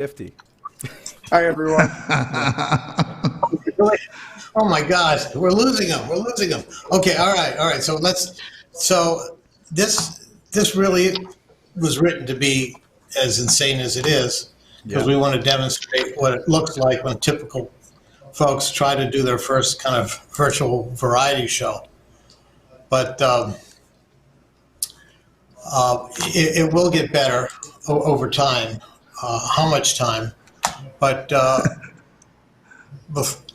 50. Hi, everyone. Oh my gosh, we're losing them. We're losing them. Okay, all right. So this really was written to be as insane as it is, because we want to demonstrate what it looks like when typical folks try to do their first kind of virtual variety show. But it will get better over time. How much time? But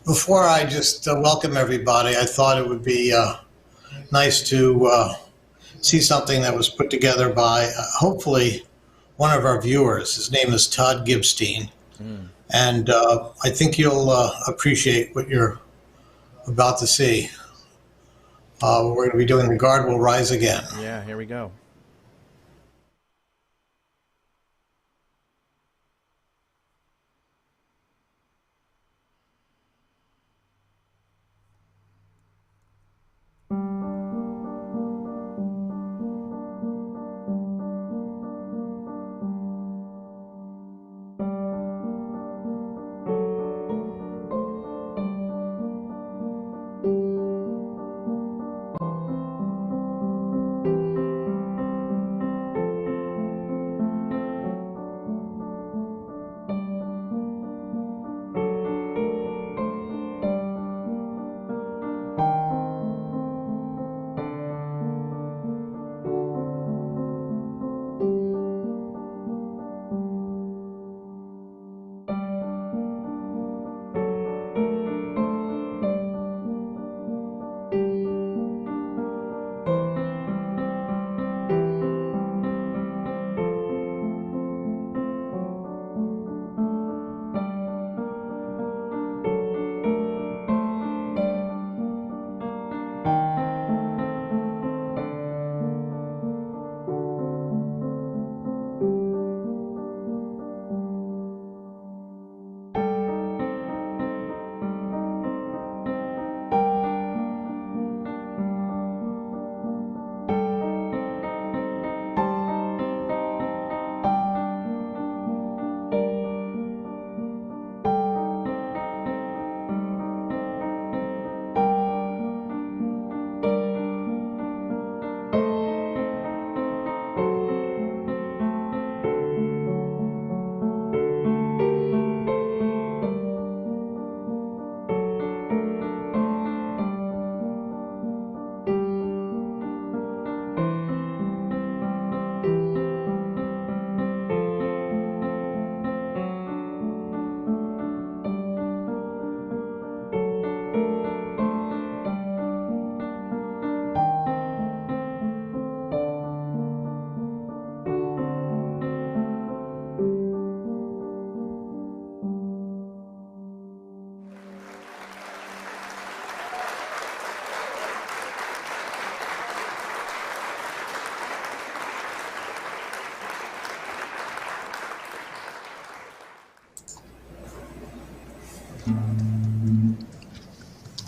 before I just welcome everybody, I thought it would be nice to see something that was put together by hopefully one of our viewers. His name is Todd Gibstein. And I think you'll appreciate what you're about to see. We're going to be doing The Guard Will Rise Again. Yeah, here we go.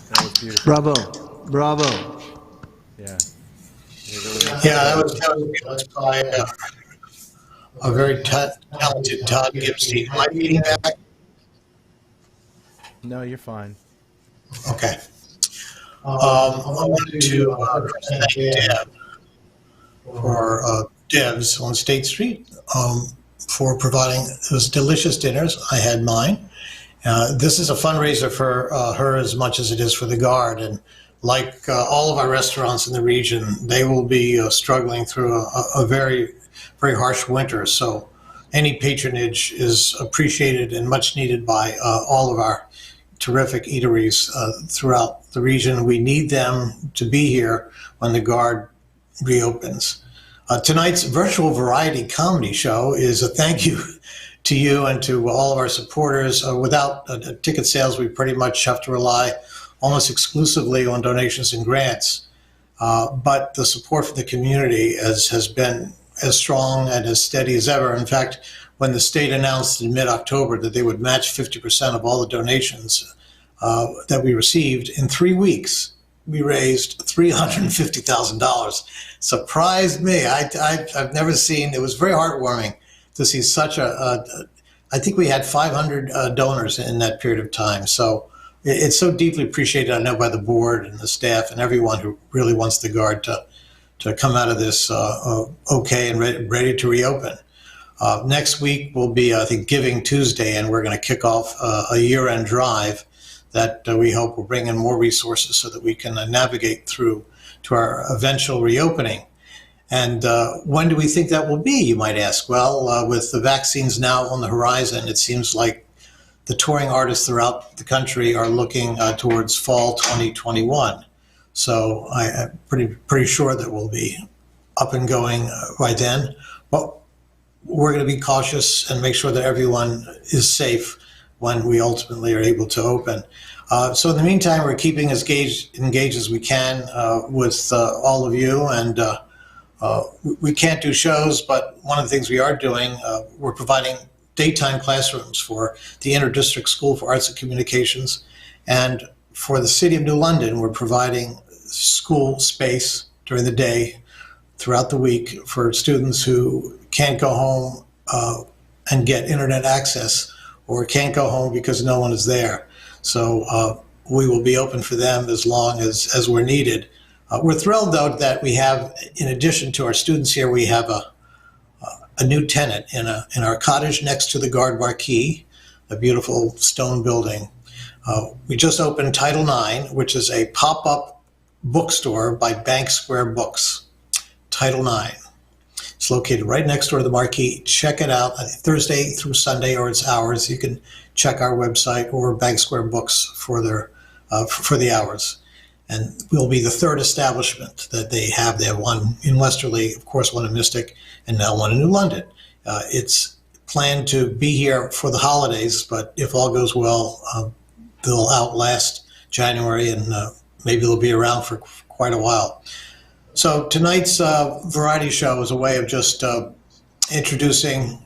That was beautiful. Bravo. Yeah. Yeah, that was by a very talented Todd Gibstein. Am I beating back? No, you're fine. Okay. I wanted to thank Deb for Deb's on State Street for providing those delicious dinners. I had mine. This is a fundraiser for her as much as it is for the Guard. And like all of our restaurants in the region, they will be struggling through a very, very harsh winter. So any patronage is appreciated and much needed by all of our terrific eateries throughout the region. We need them to be here when the Guard reopens. Tonight's virtual variety comedy show is a thank you to you and to all of our supporters. Without ticket sales, we pretty much have to rely almost exclusively on donations and grants. But the support from the community has been as strong and as steady as ever. In fact, when the state announced in mid-October that they would match 50% of all the donations that we received, in 3 weeks, we raised $350,000. Surprised me. I've never seen, it was very heartwarming to see such a I think we had 500 donors in that period of time. So it's so deeply appreciated, I know, by the board and the staff and everyone who really wants the Guard to come out of this okay and ready to reopen. Next week will be, I think, Giving Tuesday, and we're going to kick off a year-end drive that we hope will bring in more resources so that we can navigate through to our eventual reopening. And when do we think that will be, you might ask? Well, with the vaccines now on the horizon, it seems like the touring artists throughout the country are looking towards fall 2021. So I'm pretty sure that we'll be up and going by then. But we're going to be cautious and make sure that everyone is safe when we ultimately are able to open. So in the meantime, we're keeping as engaged as we can with all of you. And we can't do shows, but one of the things we are doing, we're providing daytime classrooms for the Inter-District School for Arts and Communications. And for the City of New London, we're providing school space during the day throughout the week for students who can't go home and get internet access, or can't go home because no one is there. So we will be open for them as long as we're needed. We're thrilled, though, that we have, in addition to our students here, we have a new tenant in our cottage next to the Guard Marquee, a beautiful stone building. We just opened Title IX, which is a pop-up bookstore by Bank Square Books. Title IX. It's located right next door to the Marquee. Check it out Thursday through Sunday, or it's hours. You can check our website or Bank Square Books for the hours. And we'll be the third establishment that they have. They have one in Westerly, of course, one in Mystic, and now one in New London. It's planned to be here for the holidays, but if all goes well, they'll outlast January, and maybe they'll be around for quite a while. So tonight's variety show is a way of just introducing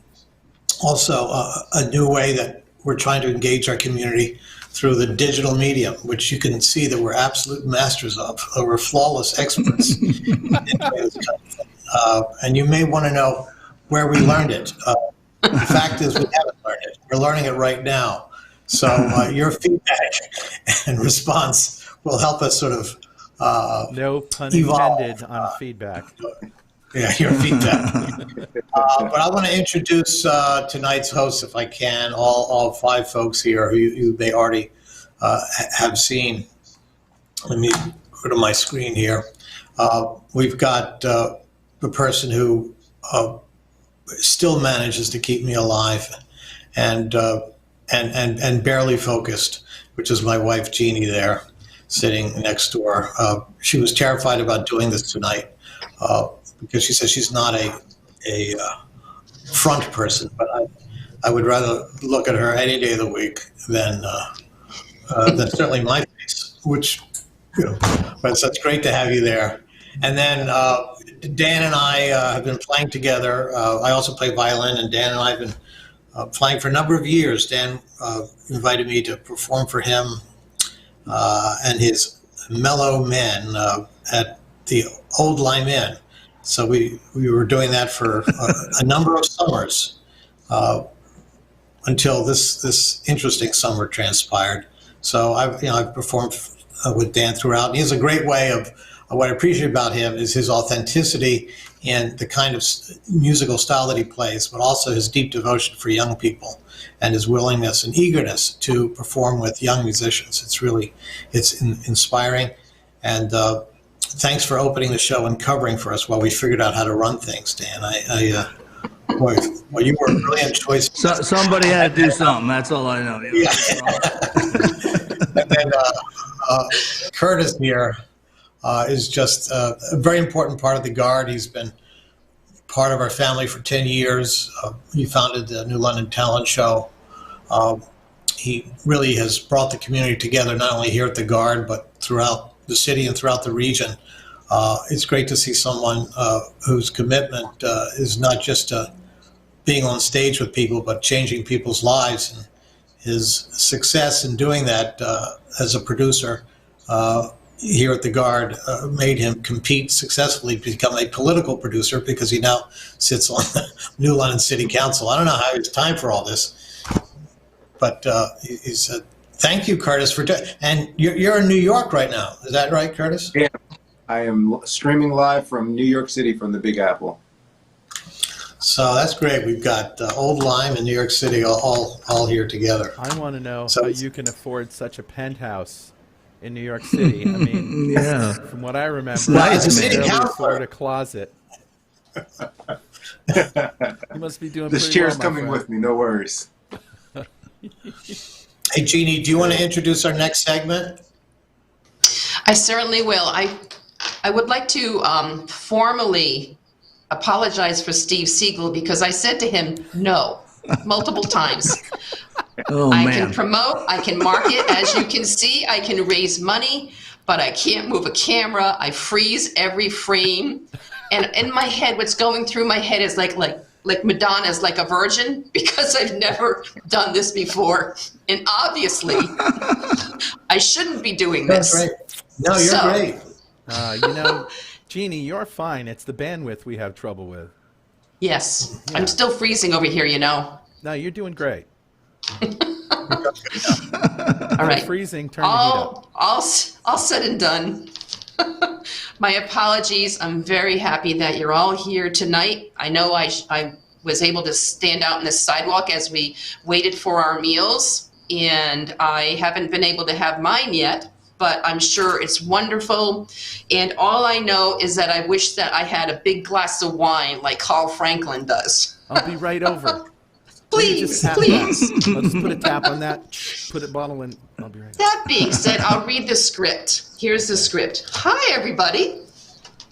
also a new way that we're trying to engage our community through the digital medium, which you can see that we're absolute masters of. We're flawless experts. And you may want to know where we learned it. The fact is we haven't learned it. We're learning it right now. So your feedback and response will help us sort of no pun evolve. intended on feedback. Yeah, your feedback. But I want to introduce tonight's hosts, if I can, all five folks here who they already have seen. Let me go to my screen here. We've got the person who still manages to keep me alive and barely focused, which is my wife, Jeannie, there, sitting next door. She was terrified about doing this tonight. Because she says she's not a front person, but I would rather look at her any day of the week than certainly my face, which, but it's great to have you there. And then Dan and I have been playing together. I also play violin, and Dan and I have been playing for a number of years. Dan invited me to perform for him and his Mellow Men at the Old Lime Inn. So we were doing that for a number of summers until this interesting summer transpired. So I've performed with Dan throughout. And he has a great way of what I appreciate about him is his authenticity and the kind of musical style that he plays, but also his deep devotion for young people and his willingness and eagerness to perform with young musicians. It's inspiring. And thanks for opening the show and covering for us while we figured out how to run things, Dan. Boy, well, you were a brilliant choice. Somebody had to do something. That's all I know. Yeah. And then Curtis here is just a very important part of the Guard. He's been part of our family for 10 years. He founded the New London Talent Show. He really has brought the community together, not only here at the Guard, but throughout the city and throughout the region. It's great to see someone whose commitment is not just being on stage with people, but changing people's lives. And his success in doing that as a producer here at the Guard made him compete successfully to become a political producer, because he now sits on the New London City Council. I don't know how he has time for all this, But he said, "Thank you, Curtis, for and you're in New York right now. Is that right, Curtis?" Yeah, I am streaming live from New York City from the Big Apple. So that's great. We've got Old Lyme and New York City all here together. I want to know So how you can afford such a penthouse in New York City. I mean, Yeah. from what I remember, It's nice, you man. barely City afford a closet. You must be doing This pretty chair's well, my coming friend. with me, no worries. Hey, Jeannie, do you want to introduce our next segment? I certainly will. I would like to formally apologize for Steve Siegel because I said to him no multiple times. Oh, I man. can promote, I can market, as you can see, I can raise money, but I can't move a camera. I freeze every frame. And in my head, what's going through my head is like Madonna's like a virgin, because I've never done this before. And obviously, I shouldn't be doing That's this. great. No, you're So- great. You know, Jeannie, you're fine. It's the bandwidth we have trouble with. Yes, Yeah. I'm still freezing over here, you know. No, you're doing great. All right. Freezing, turn the heat up. All said and done. My apologies. I'm very happy that you're all here tonight. I know I was able to stand out in the sidewalk as we waited for our meals, and I haven't been able to have mine yet, but I'm sure it's wonderful. And all I know is that I wish that I had a big glass of wine like Carl Franklin does. I'll be right over. Let me just Please, tap please. that. I'll just put a tap on that. Put a bottle in. I'll be right over. That being said, I'll read the script. Here's the script. Hi, everybody.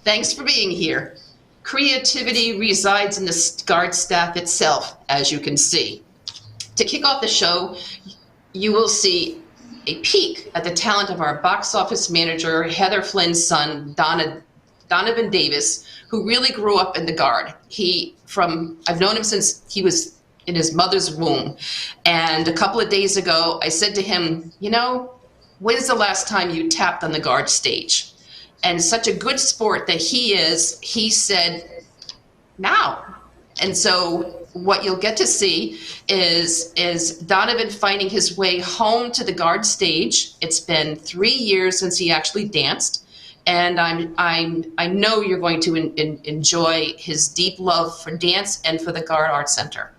Thanks for being here. Creativity resides in the Garde staff itself, as you can see. To kick off the show, you will see a peek at the talent of our box office manager, Heather Flynn's son, Donovan Davis, who really grew up in the Garde. I've known him since he was in his mother's womb. And a couple of days ago, I said to him, you know, when's the last time you tapped on the Garde stage? And such a good sport that he is, he said, now. And so what you'll get to see is Donovan finding his way home to the Garde stage. It's been 3 years since he actually danced. And I know you're going to enjoy his deep love for dance and for the Garde Arts Center.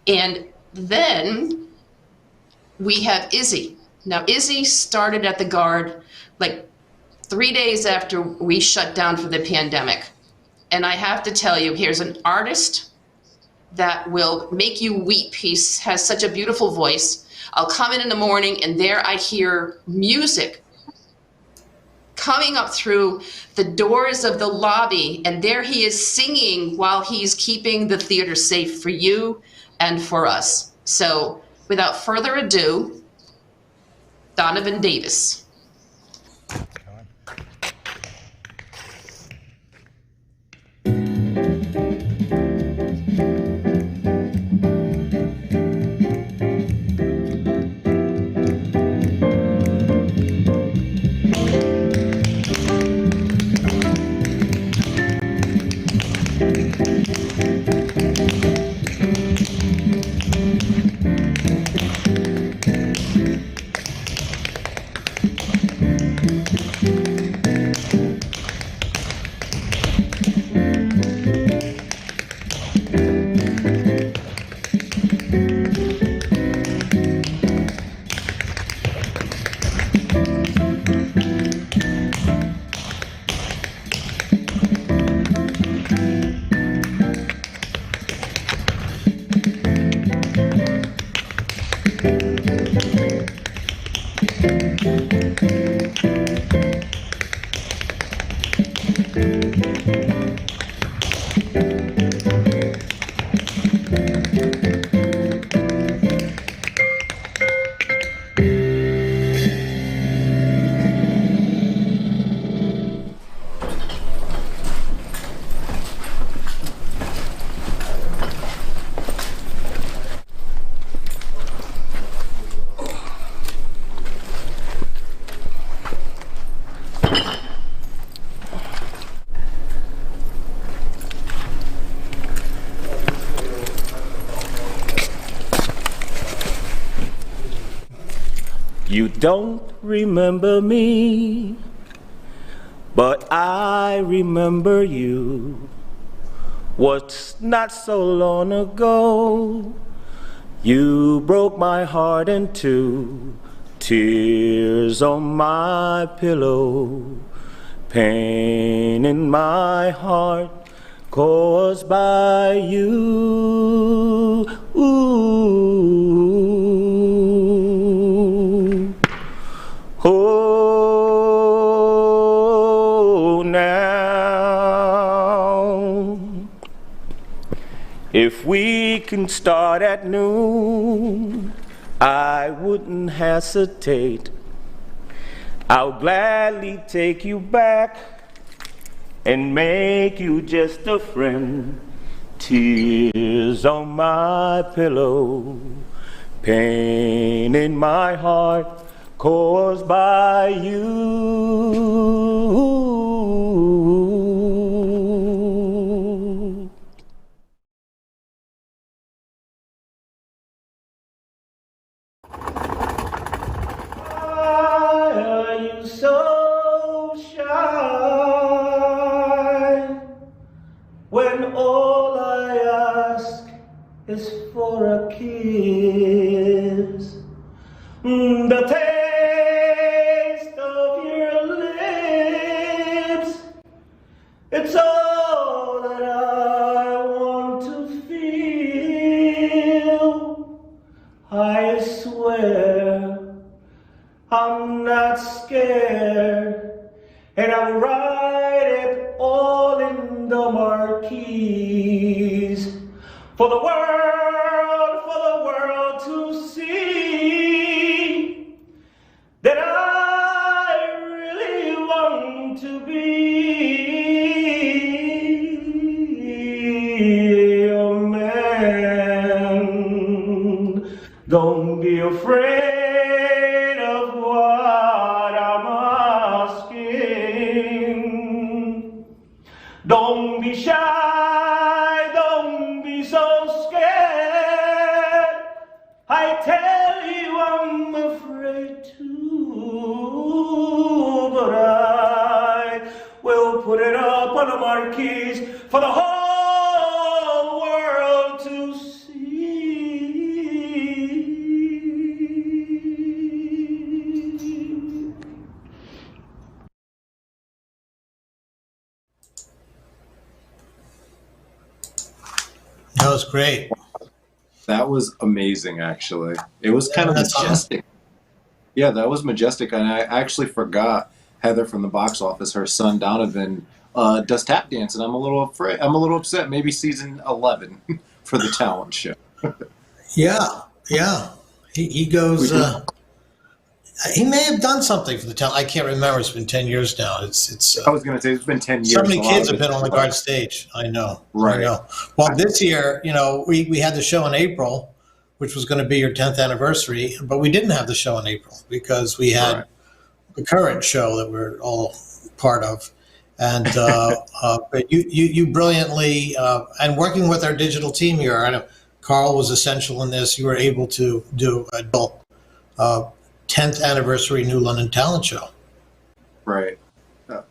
And then we have Izzy. Now, Izzy started at the Garde like 3 days after we shut down for the pandemic. And I have to tell you, here's an artist that will make you weep. He has such a beautiful voice. I'll come in the morning and there I hear music coming up through the doors of the lobby, and there he is singing while he's keeping the theater safe for you and for us. So without further ado, Donovan Davis. You don't remember me, but I remember you. What's not so long ago, you broke my heart in two. Tears on my pillow, pain in my heart caused by you. Ooh. Oh, now, if we can start at noon, I wouldn't hesitate. I'll gladly take you back and make you just a friend. Tears on my pillow, pain in my heart caused by you. Why are you so shy when all I ask is for a kiss? The taste of your lips, it's all that I want to feel. I swear I'm not scared, and I'll write it all in the marquees for the world to see that I really want to be a man. Don't be afraid of what I'm asking. Don't be shy, don't be so scared. I tell you I'm afraid too, but I will put it up on the marquees for the whole world to see. That was great. That was amazing, actually. It was kind of that's majestic. Yeah, that was majestic. And I actually forgot Heather from the box office, her son Donovan, does tap dance, and I'm a little afraid. I'm a little upset. Maybe season 11 for the talent show. Yeah, yeah. He goes. He may have done something for the town. I can't remember. It's been 10 years now. It's. I was going to say it's been 10 years. So many a lot kids of have been it- on the Garde stage. I know. Right. I know. Well, this year, we had the show in April, which was going to be your 10th anniversary, but we didn't have the show in April because we had Right. the current show that we're all part of. And but you brilliantly, and working with our digital team here, I know Carl was essential in this. You were able to do a 10th anniversary New London Talent Show. Right.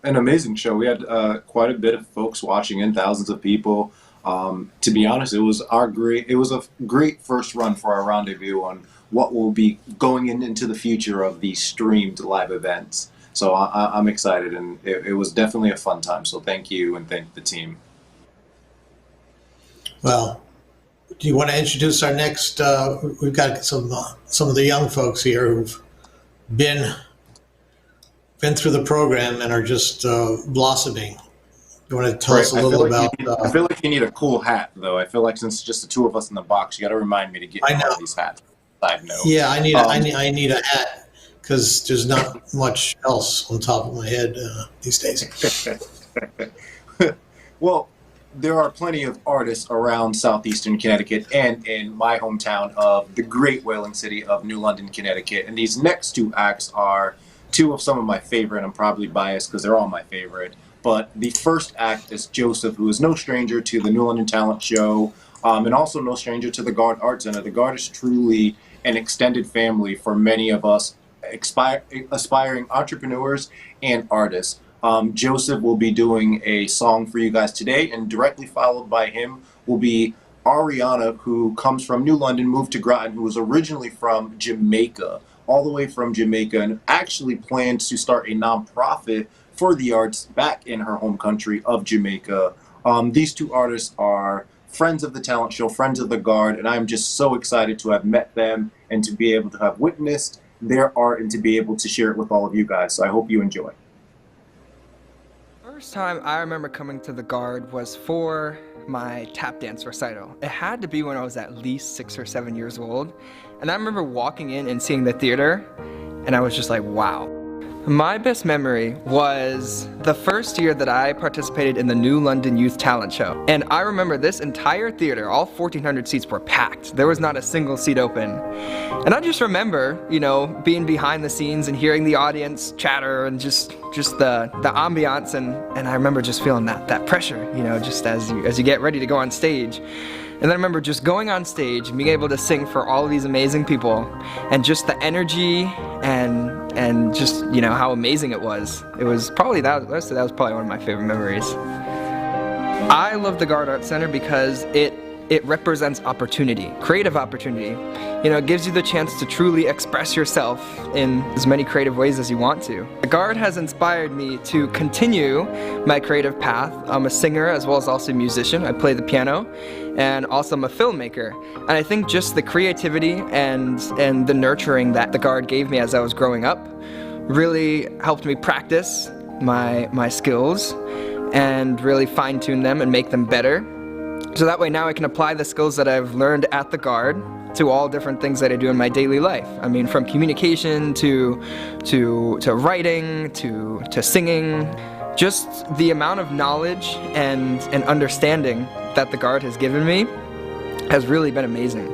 An amazing show. We had quite a bit of folks watching in, thousands of people. To be honest, it was a great first run for our rendezvous on what will be going into the future of these streamed live events. So I'm excited, and it was definitely a fun time. So thank you, and thank the team. Well, do you want to introduce our next? We've got some of the young folks here who've been through the program and are just blossoming. You want to tell us a little about? I feel like you need a cool hat, though. I feel like since it's just the two of us in the box, you got to remind me to get one of these hats. Side note. Yeah, I need I need a hat because there's not much else on top of my head these days. Well, there are plenty of artists around southeastern Connecticut and in my hometown of the great whaling city of New London, Connecticut. And these next two acts are two of some of my favorite. I'm probably biased because they're all my favorite. But the first act is Joseph, who is no stranger to the New London Talent Show, and also no stranger to the Garde Arts Center. The Garde is truly an extended family for many of us aspiring entrepreneurs and artists. Joseph will be doing a song for you guys today, and directly followed by him will be Ariana, who comes from New London, moved to Groton, who was originally from Jamaica, all the way from Jamaica, and actually planned to start a nonprofit for the arts back in her home country of Jamaica. These two artists are friends of the talent show, friends of the Garde, and I'm just so excited to have met them and to be able to have witnessed their art and to be able to share it with all of you guys. So I hope you enjoy. First time I remember coming to the Garde was for my tap dance recital. It had to be when I was at least 6 or 7 years old. And I remember walking in and seeing the theater, and I was just like, wow. My best memory was the first year that I participated in the New London Youth Talent Show. And I remember this entire theater, all 1,400 seats were packed. There was not a single seat open. And I just remember, you know, being behind the scenes and hearing the audience chatter and just the ambiance, and I remember just feeling that pressure, you know, just as you get ready to go on stage. And then I remember just going on stage and being able to sing for all of these amazing people, and just the energy and just, you know, how amazing it was. It was probably, that was probably one of my favorite memories. I love the Garde Arts Center because it represents opportunity, creative opportunity. You know, it gives you the chance to truly express yourself in as many creative ways as you want to. The Garde has inspired me to continue my creative path. I'm a singer as well as also a musician. I play the piano, and also I'm a filmmaker. And I think just the creativity and the nurturing that the Garde gave me as I was growing up really helped me practice my skills and really fine-tune them and make them better. So that way now I can apply the skills that I've learned at the Garde to all different things that I do in my daily life. I mean, from communication to writing to singing. Just the amount of knowledge and understanding that the Garde has given me has really been amazing.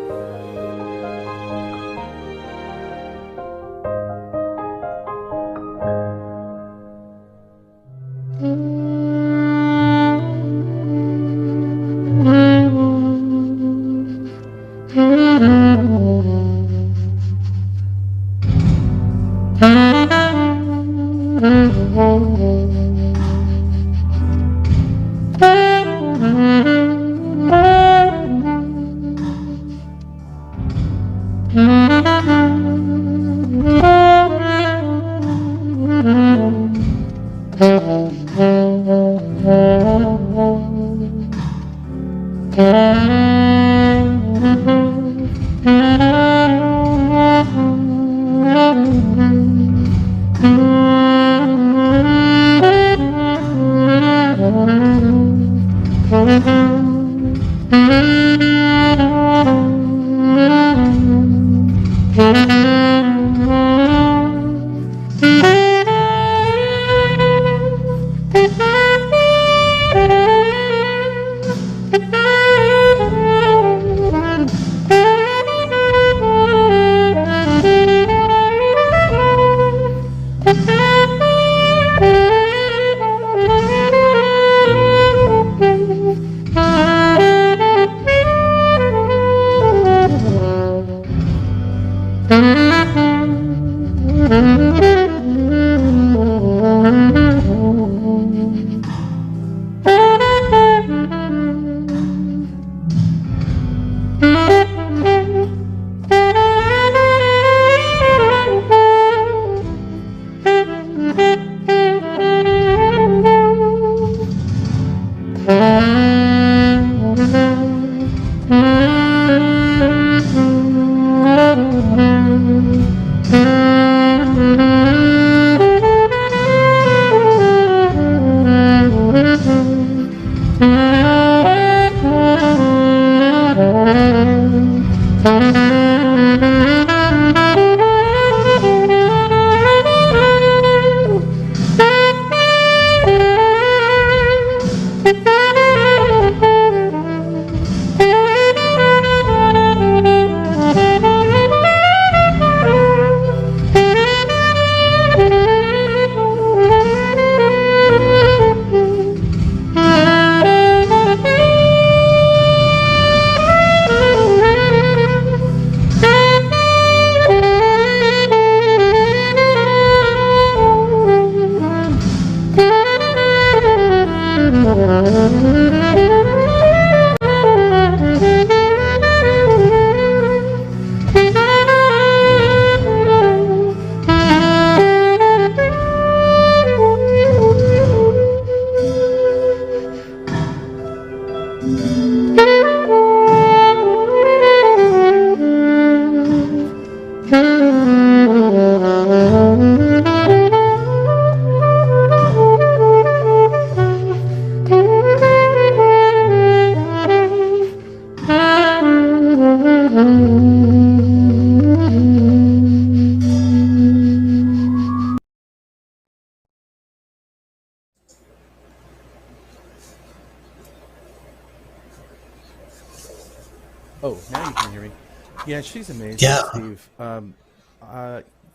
Yeah, she's amazing, Yeah. Steve.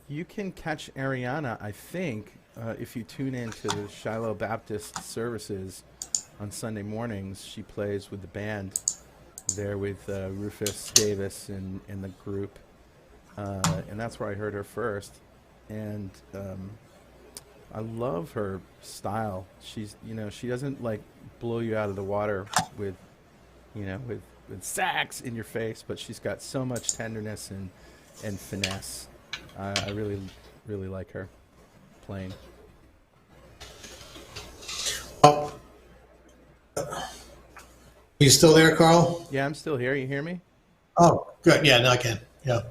You can catch Ariana, I think, if you tune into the Shiloh Baptist services on Sunday mornings. She plays with the band there with Rufus Davis and the group, and that's where I heard her first. And I love her style. She's, she doesn't like blow you out of the water with, with sax in your face, but she's got so much tenderness and finesse. I really, really like her playing. Oh, you still there, Carl? Yeah, I'm still here. You hear me? Oh, good. Yeah, now I can. Yeah.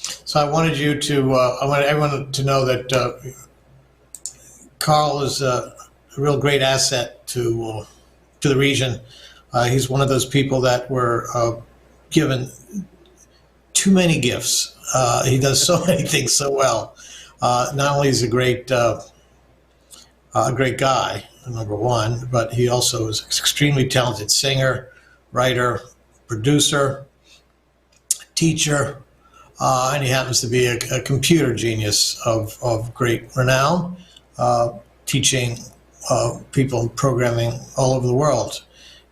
So I wanted you to, I wanted everyone to know that Carl is a real great asset to the region. He's one of those people that were given too many gifts. He does so many things so well. Not only is he a great guy, number one, but he also is an extremely talented singer, writer, producer, teacher, and he happens to be a computer genius of great renown, teaching people programming all over the world.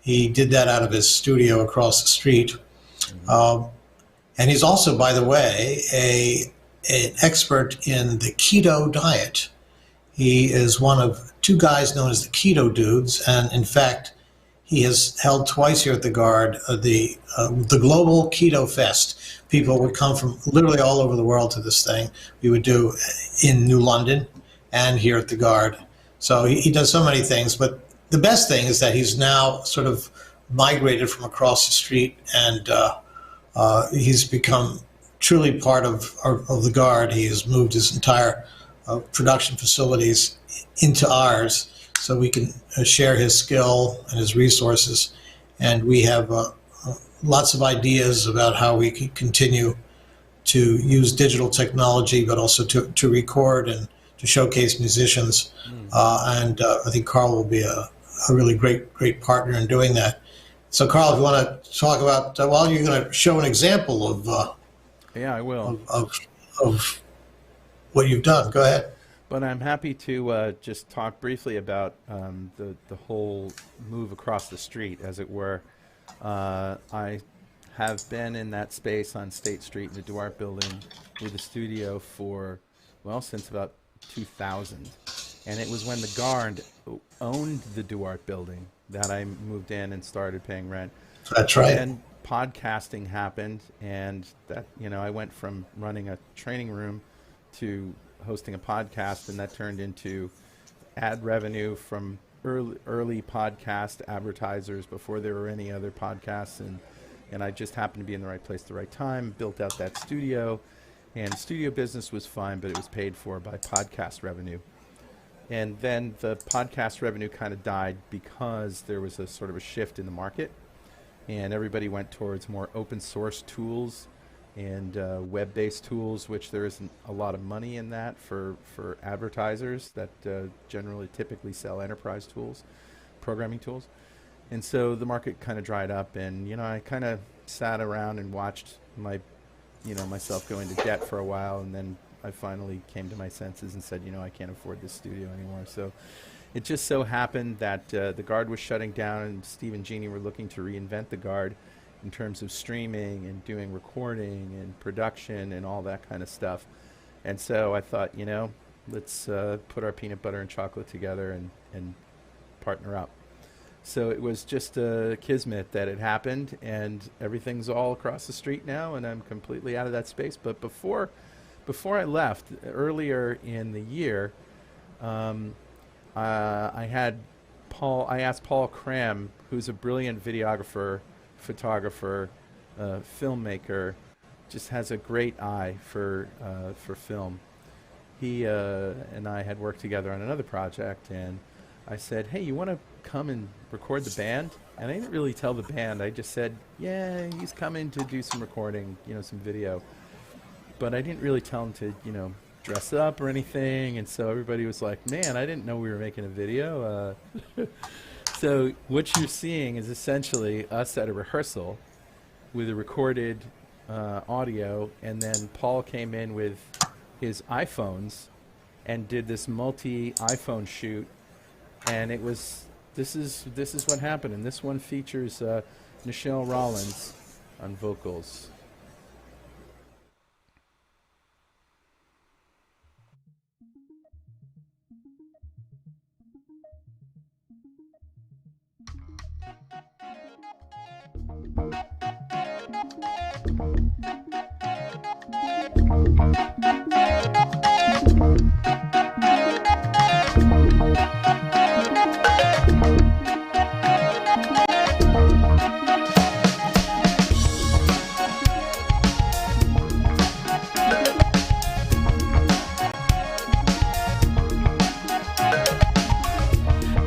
He did that out of his studio across the street. And he's also, by the way, an expert in the keto diet. He is one of two guys known as the Keto Dudes, and in fact, he has held twice here at the Garde the Global Keto Fest. People would come from literally all over the world to this thing. We would do in New London and here at the Garde. So he does so many things, but the best thing is that he's now sort of migrated from across the street, and he's become truly part of the Garde. He has moved his entire production facilities into ours, so we can share his skill and his resources. And we have lots of ideas about how we can continue to use digital technology, but also to record and to showcase musicians. And I think Carl will be a really great partner in doing that. So, Carl, if you want to talk about, well, you're going to show an example of Yeah, I will. of what you've done. Go ahead. But I'm happy to just talk briefly about the whole move across the street, as it were. I have been in that space on State Street in the Duarte building with the studio for, well, since about 2000. And it was when the Garde owned the Duarte building that I moved in and started paying rent. That's right. And podcasting happened, and that, I went from running a training room to hosting a podcast, and that turned into ad revenue from early podcast advertisers before there were any other podcasts, and I just happened to be in the right place at the right time, built out that studio, and studio business was fine, but it was paid for by podcast revenue. And then the podcast revenue kind of died because there was a sort of a shift in the market, and everybody went towards more open source tools and web-based tools, which there isn't a lot of money in that for advertisers that generally typically sell enterprise tools, programming tools. And so the market kind of dried up, and I kind of sat around and watched myself go into debt for a while, and then I finally came to my senses and said, I can't afford this studio anymore. So it just so happened that the Garde was shutting down, and Steve and Jeannie were looking to reinvent the Garde in terms of streaming and doing recording and production and all that kind of stuff. And so I thought, let's put our peanut butter and chocolate together and partner up. So it was just a kismet that it happened, and everything's all across the street now, and I'm completely out of that space. But before I left, earlier in the year, I asked Paul Cram, who's a brilliant videographer, photographer, filmmaker, just has a great eye for film. He and I had worked together on another project, and I said, hey, you want to come and record the band? And I didn't really tell the band. I just said, yeah, he's coming to do some recording, some video. But I didn't really tell him to, dress up or anything. And so everybody was like, man, I didn't know we were making a video. So what you're seeing is essentially us at a rehearsal with a recorded audio, and then Paul came in with his iPhones and did this multi-iPhone shoot, and it was this is what happened. And this one features Nichelle Rollins on vocals.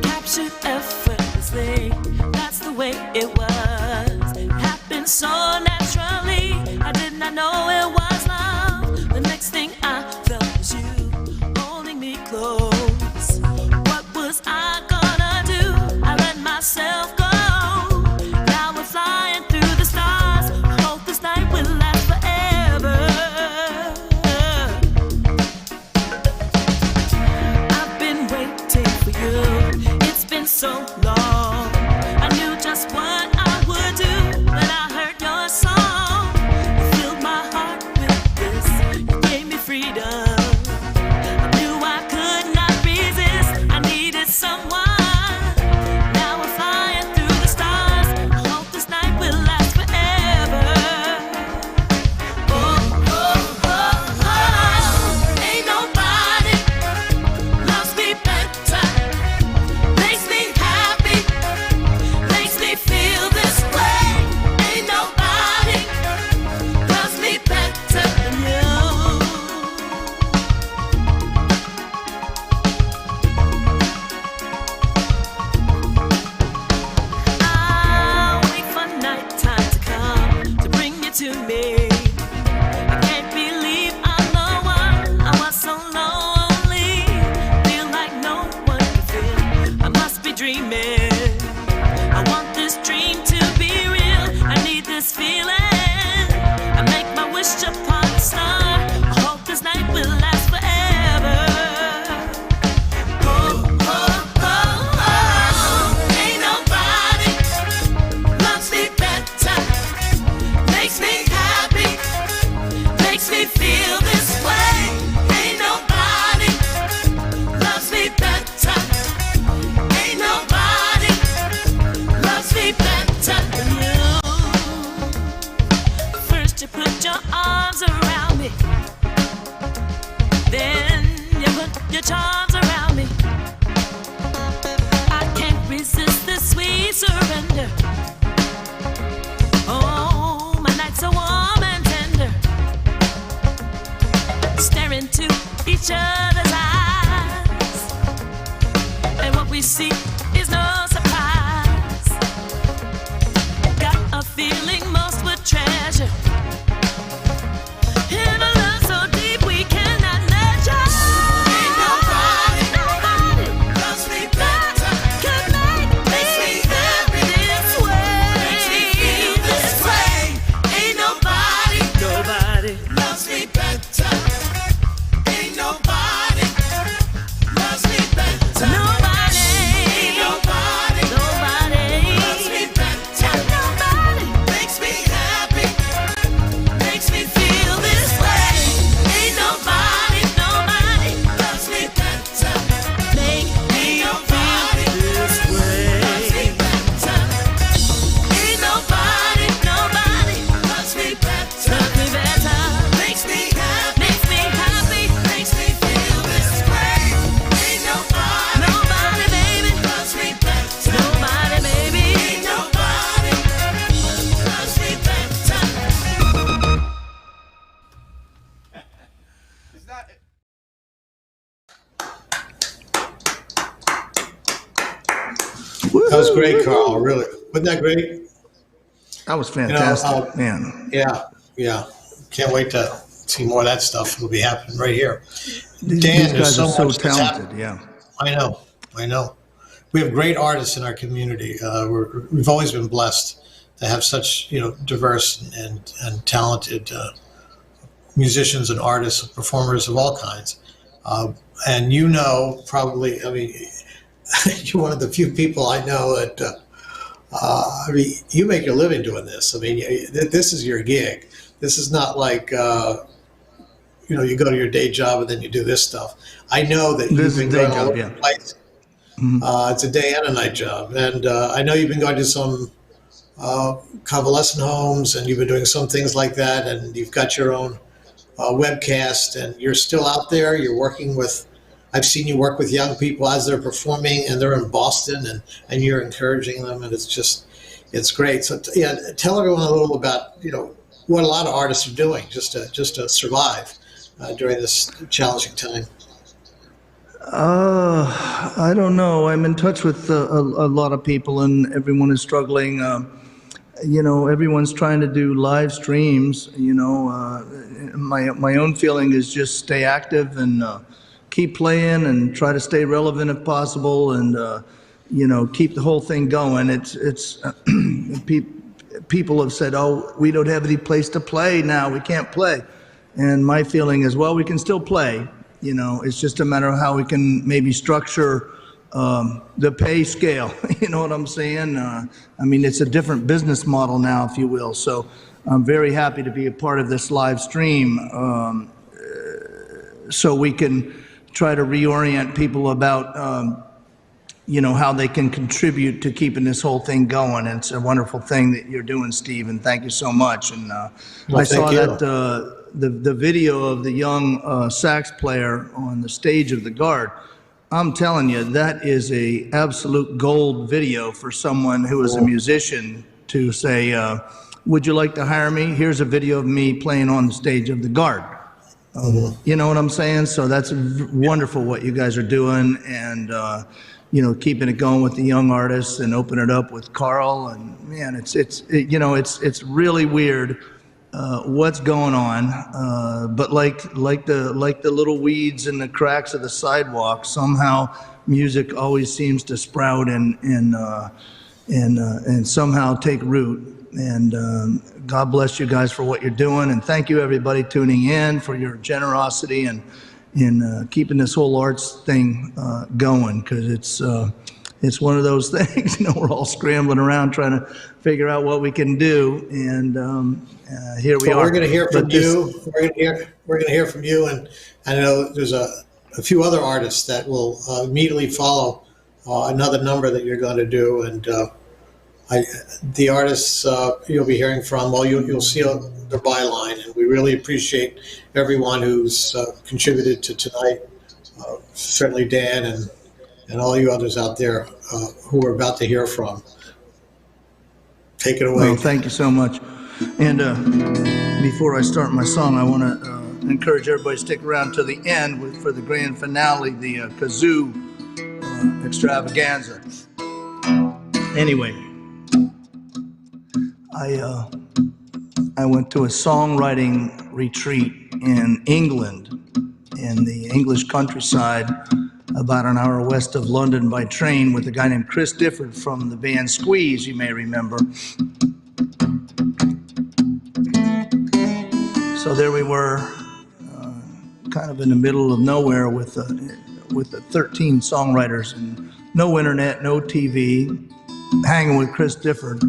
Captured effortlessly, that's the way it was. It happened so naturally, I did not know it was love. The next thing I felt was you holding me close. What was I gonna do? I let myself go. Now we're flying through the stars. Hope this night will last forever. I've been waiting for you. It's been so long. I knew just what I would do when I heard your song. You filled my heart with this. You gave me freedom. I knew I could not resist. I needed someone. Now we're flying through the stars. I hope this night will last forever. Oh, oh, oh, oh. Ain't nobody loves me better. Makes me happy, makes me feel this way. Ain't nobody loves me better than you. I'll wait for nighttime to come to bring you to me. I can't believe I'm the one. I was so lonely. Feel like no one can feel. I must be dreaming. I want this dream to be real. I need this feeling. I make my wish upon a star. I hope this night will last forever. Oh, oh, oh, oh. Ain't nobody loves me better. Makes me happy. Makes me feel this way. Ain't nobody loves me better. Ain't nobody loves me better than you. First you put your arms around me, then you put your charms around me. I can't resist this sweet surrender. Oh, my nights are warm and tender, staring into each other's eyes, and what we see is no surprise. Got a feeling most would treasure, in a love so deep we cannot measure. Ain't nobody loves me better. Can make me happy this way. Makes me feel this way. Ain't nobody loves me better. Ain't nobody loves me better. Nobody. Ain't nobody loves me better. Nobody makes me happy. Makes me feel this way. Ain't nobody loves me better. Make me feel this way. Loves me better. Ain't nobody loves me better. Loves me better. Makes me happy. Makes me feel this way. Ain't nobody baby, loves me better. Nobody, baby. Ain't nobody loves me better. That was great, Carl. Really, wasn't that great? That was fantastic, uh, man. Yeah. Can't wait to see more of that stuff. It'll be happening right here. These Dan, there's guys are so much that's talented. Yeah. I know. We have great artists in our community. We've always been blessed to have such diverse and talented musicians and artists, performers of all kinds. And probably, I mean, you're one of the few people I know that, I mean, you make your living doing this. I mean, this is your gig. This is not like, you go to your day job and then you do this stuff. I know that This you've is been a day going all job, over yeah. the place. It's a day and a night job. And I know you've been going to some convalescent homes, and you've been doing some things like that, and you've got your own webcast, and you're still out there. You're working with, I've seen you work with young people as they're performing, and they're in Boston, and you're encouraging them, and it's great. So tell everyone a little about, what a lot of artists are doing just to survive during this challenging time. I don't know. I'm in touch with a lot of people, and everyone is struggling. Everyone's trying to do live streams. My own feeling is just stay active and keep playing and try to stay relevant if possible, and keep the whole thing going. It's people have said, "Oh, we don't have any place to play now. We can't play," and my feeling is, well, we can still play. It's just a matter of how we can maybe structure the pay scale. You know what I'm saying? I mean, it's a different business model now, if you will. So I'm very happy to be a part of this live stream, so we can try to reorient people about, how they can contribute to keeping this whole thing going. And it's a wonderful thing that you're doing, Steve, and thank you so much. And I saw thank you. that the video of the young sax player on the stage of the Garde. I'm telling you, that is a absolute gold video for someone who is a musician to say, would you like to hire me? Here's a video of me playing on the stage of the Garde. You know what I'm saying? So that's wonderful what you guys are doing, and keeping it going with the young artists and open it up with Carl. And man, it's really weird what's going on, but like the little weeds in the cracks of the sidewalk, somehow music always seems to sprout and somehow take root. And God bless you guys for what you're doing, and thank you everybody tuning in for your generosity and in keeping this whole arts thing going, because it's one of those things. We're all scrambling around trying to figure out what we can do, and here we are. We're going to hear from you. We're going to hear from you, and I know there's a few other artists that will immediately follow another number that you're going to do, and the artists you'll be hearing from. Well, you'll see their byline, and we really appreciate everyone who's contributed to tonight. Certainly Dan and all you others out there who we're about to hear from. Take it away. Well, thank you so much. And before I start my song, I want to encourage everybody to stick around to the end for the grand finale, the kazoo extravaganza. Anyway, I went to a songwriting retreat in England, in the English countryside, about an hour west of London by train, with a guy named Chris Difford from the band Squeeze, you may remember. So there we were, kind of in the middle of nowhere with 13 songwriters, and no internet, no TV, hanging with Chris Difford.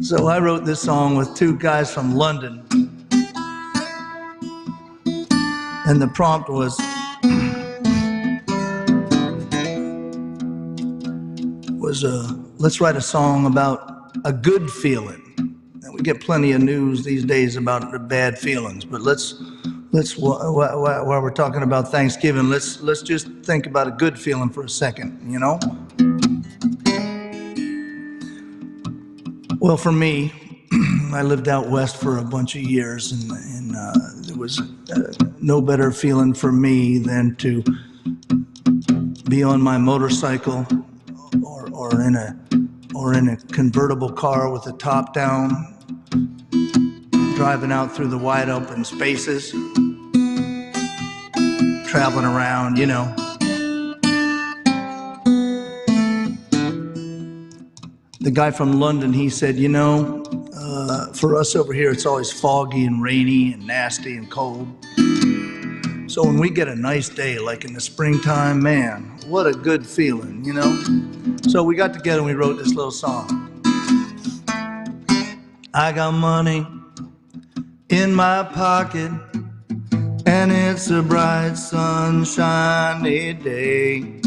So I wrote this song with two guys from London. And the prompt was, let's write a song about a good feeling. And we get plenty of news these days about the bad feelings, but let's while we're talking about Thanksgiving, let's just think about a good feeling for a second, Well, for me, I lived out west for a bunch of years, and there was no better feeling for me than to be on my motorcycle or in a convertible car with the top down, driving out through the wide open spaces, traveling around, the guy from London, he said, you know, for us over here, it's always foggy and rainy and nasty and cold. So when we get a nice day, like in the springtime, man, what a good feeling, you know? So we got together and we wrote this little song. I got money in my pocket, and it's a bright, sunshiny day.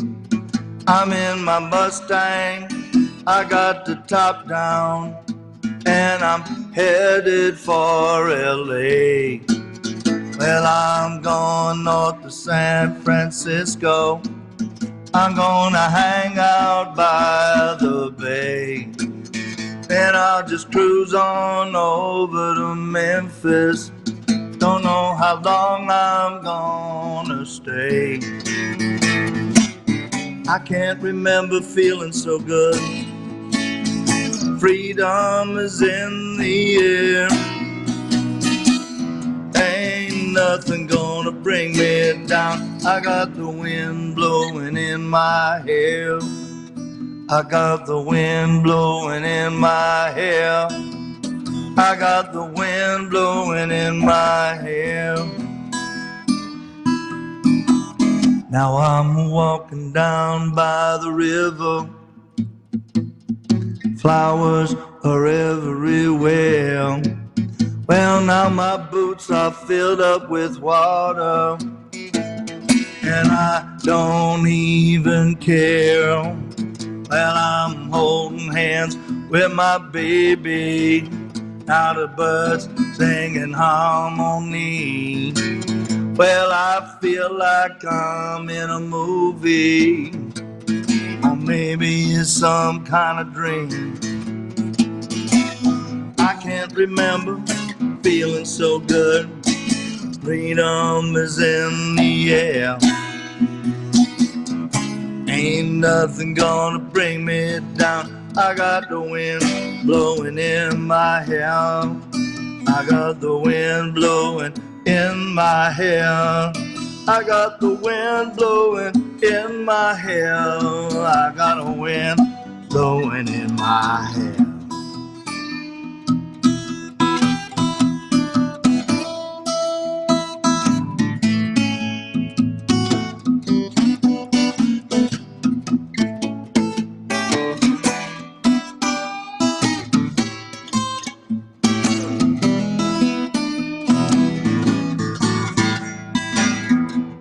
I'm in my Mustang, I got the top down, and I'm headed for LA. Well, I'm going north to San Francisco. I'm gonna hang out by the bay. Then I'll just cruise on over to Memphis. Don't know how long I'm gonna stay. I can't remember feeling so good. Freedom is in the air. Ain't nothing gonna bring me down. I got the wind blowing in my hair. I got the wind blowing in my hair. I got the wind blowing in my hair. Now I'm walking down by the river. Flowers are everywhere. Well, now my boots are filled up with water, and I don't even care. Well, I'm holding hands with my baby. Now the birds singing harmony. Well, I feel like I'm in a movie, or maybe it's some kind of dream. I can't remember feeling so good. Freedom is in the air. Ain't nothing gonna bring me down. I got the wind blowing in my hair. I got the wind blowing in my hair. I got the wind blowing in my hair. I got a wind blowing in my hair.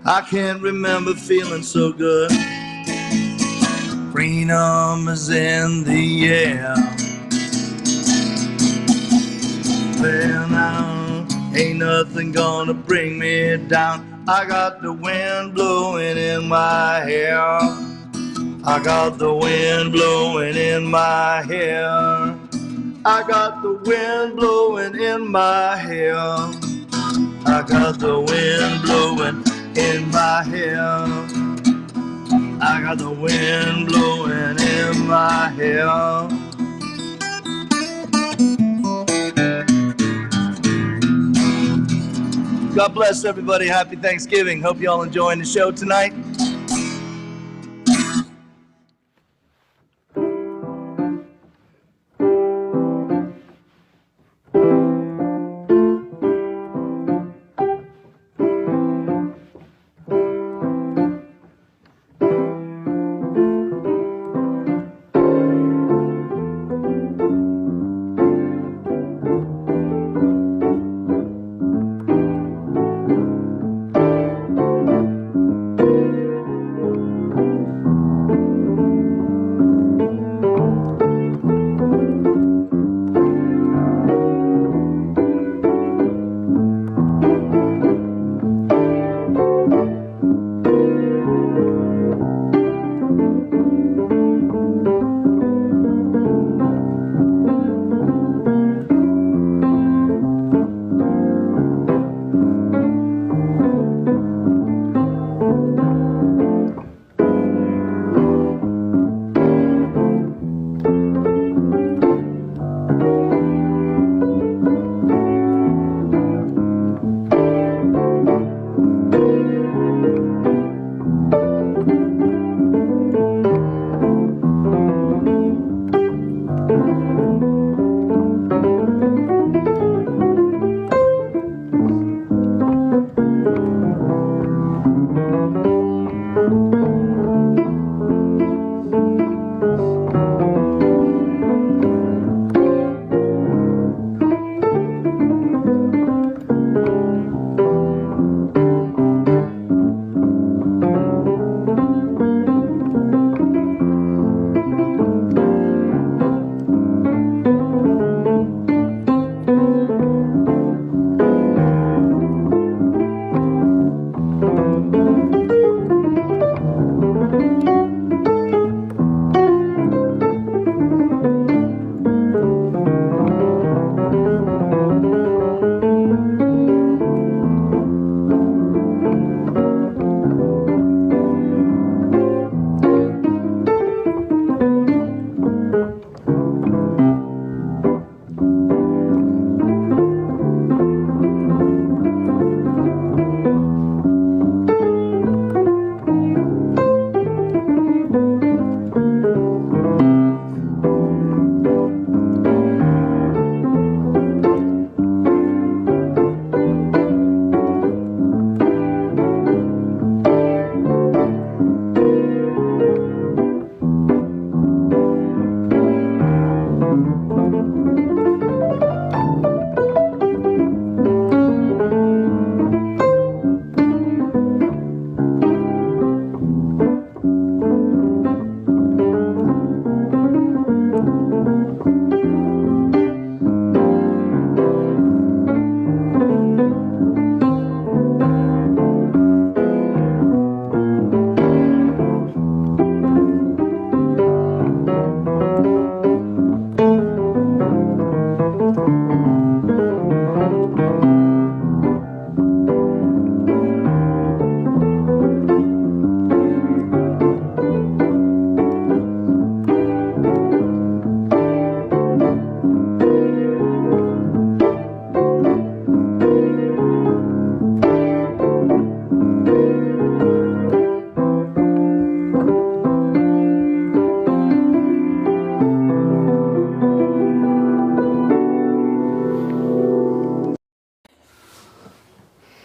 I can't remember feeling so good. Freedom is in the air. Well, now ain't nothing gonna bring me down. I got the wind blowing in my hair. I got the wind blowing in my hair. I got the wind blowing in my hair. I got the wind blowing in my hair. I got the wind blowing in my hair. God bless everybody. Happy Thanksgiving. Hope you all enjoying the show tonight.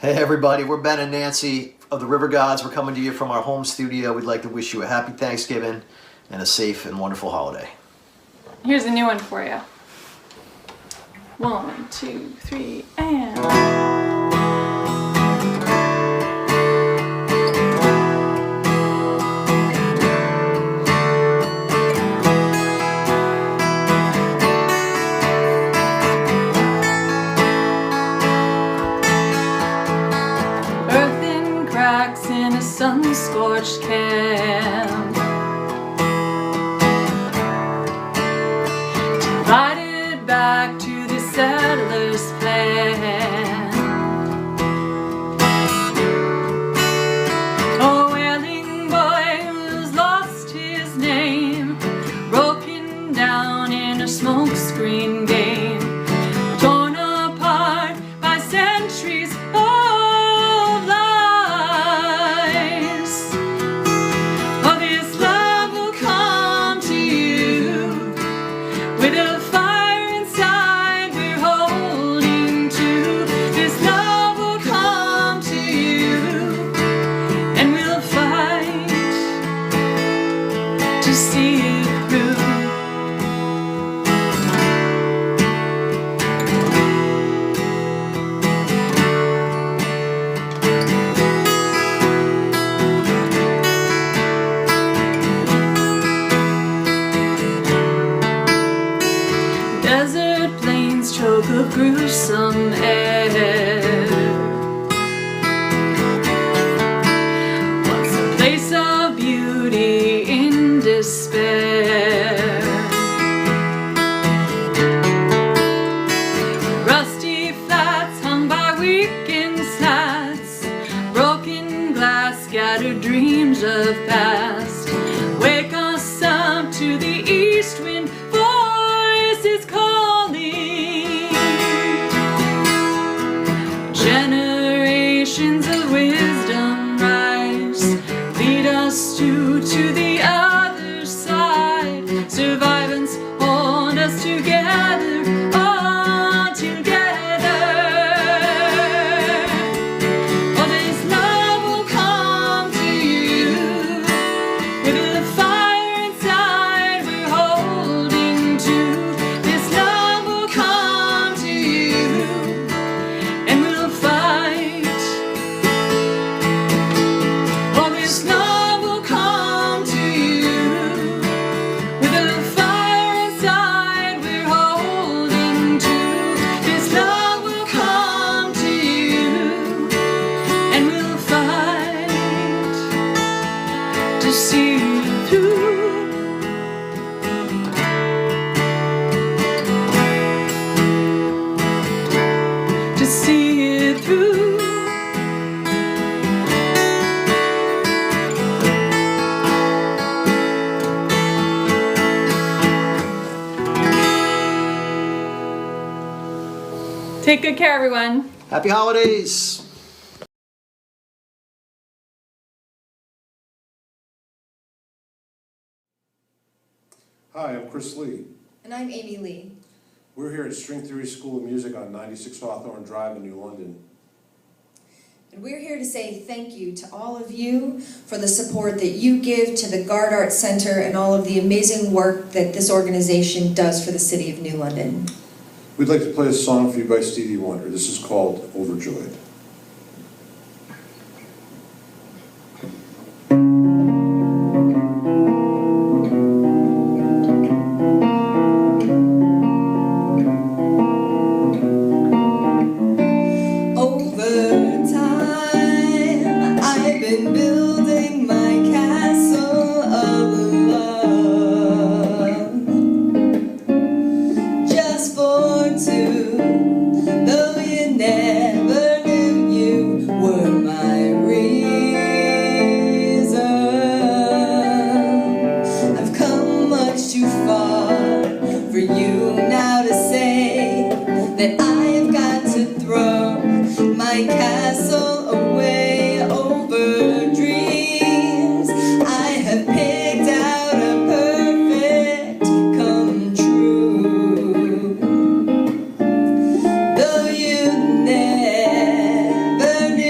Hey everybody, we're Ben and Nancy of the River Gods. We're coming to you from our home studio. We'd like to wish you a happy Thanksgiving and a safe and wonderful holiday. Here's a new one for you. 1, 2, 3, and... Earthen cracks in a sun-scorched camp, divided back to the settler's plan. A wailing boy who's lost his name, broken down in a smokescreen game, torn apart by centuries of lies. Oh, this love will come to you with a fire inside we're holding to. This love will come to you, and we'll fight to see it through. Desert plains choke a gruesome air. Once a place of beauty in despair. Rusty flats hung by weekend slats, broken glass, scattered dreams of past. Wake us up to the east wind, voices calling. Generations of wisdom rise, lead us to the other side. Survivance hold us together, all together. Oh, this love will come to you with a fire inside we're holding to. This love will come to you, and we'll fight. Oh, this love will come to you with a fire inside we're holding to. This love will come to you, and we'll fight to see it through. To see it through. Take good care, everyone. Happy holidays! Hi, I'm Chris Lee. And I'm Amy Lee. We're here at String Theory School of Music on 96 Hawthorne Drive in New London. And we're here to say thank you to all of you for the support that you give to the Garde Arts Center and all of the amazing work that this organization does for the city of New London. We'd like to play a song for you by Stevie Wonder. This is called Overjoyed. Over time, I've been building my castle of love, just for two, though you never knew you were my reason. I've come much too far for you now to say that I've got to throw my castle away over dreams I have picked out a perfect come true. Though you never knew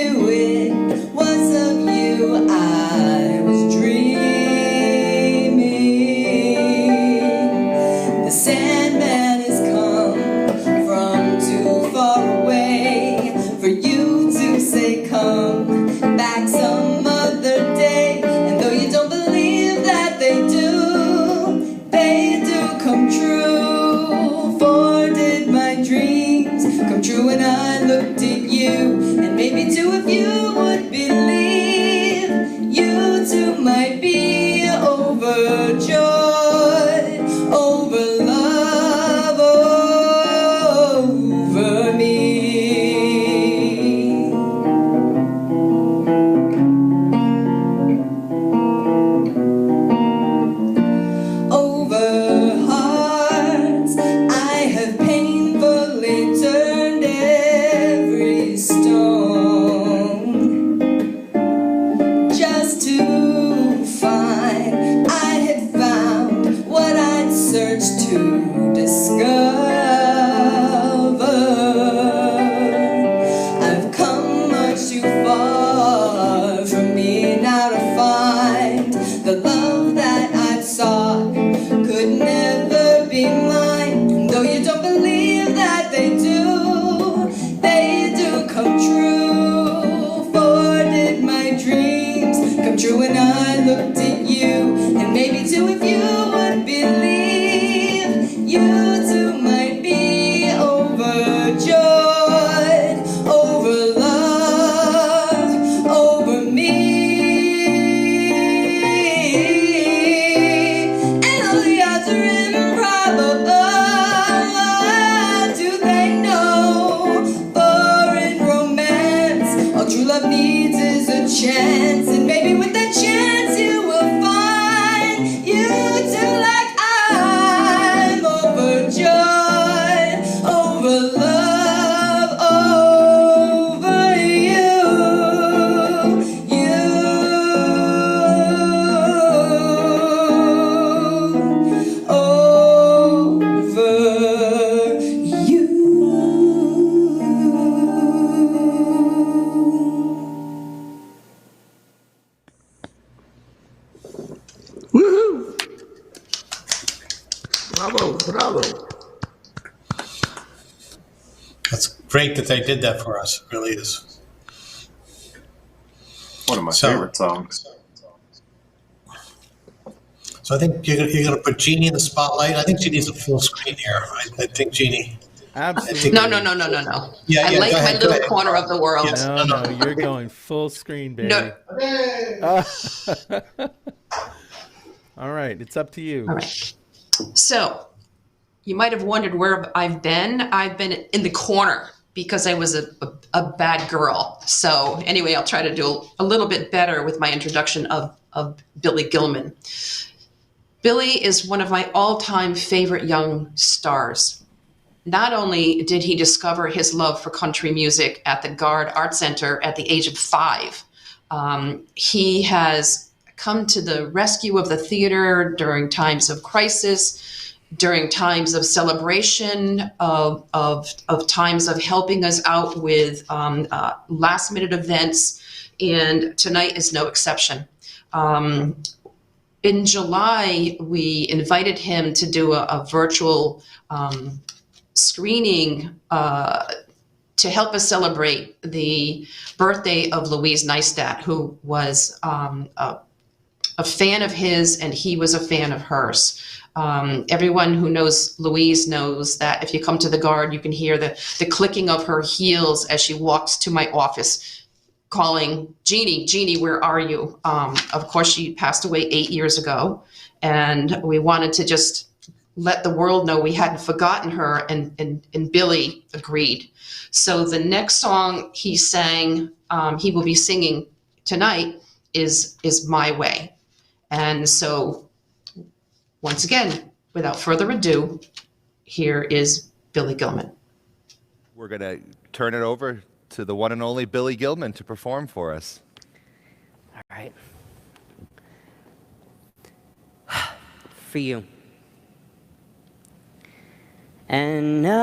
love needs is a chance, and maybe with that chance you will find you too, like I'm overjoyed over love, over you, over you. Woohoo! Bravo, bravo. That's great that they did that for us. It really is. One of my So- favorite songs. So I think you're gonna put Jeannie in the spotlight. I think she needs a full screen here. I think Jeannie. Absolutely. No. Yeah, I yeah, like go my ahead, go little ahead. corner of the world. Yes. No, you're going full screen, baby. No. All right, it's up to you. All right. So, you might have wondered where I've been. I've been in the corner because I was a bad girl. So, anyway, I'll try to do a little bit better with my introduction of Billy Gilman. Billy is one of my all-time favorite young stars. Not only did he discover his love for country music at the Garde Arts Center at the age of 5, he has come to the rescue of the theater during times of crisis, during times of celebration, of times of helping us out with last-minute events, and tonight is no exception. In July, we invited him to do a virtual screening to help us celebrate the birthday of Louise Neistat, who was a fan of his, and he was a fan of hers. Everyone who knows Louise knows that if you come to the Garde, you can hear the clicking of her heels as she walks to my office, calling, Jeannie, where are you? Of course, she passed away 8 years ago, and we wanted to just let the world know we hadn't forgotten her, and Billy agreed. So the next song he sang, he will be singing tonight, is My Way. And so, once again, without further ado, here is Billy Gilman. We're going to turn it over to the one and only Billy Gilman to perform for us. All right. For you. And now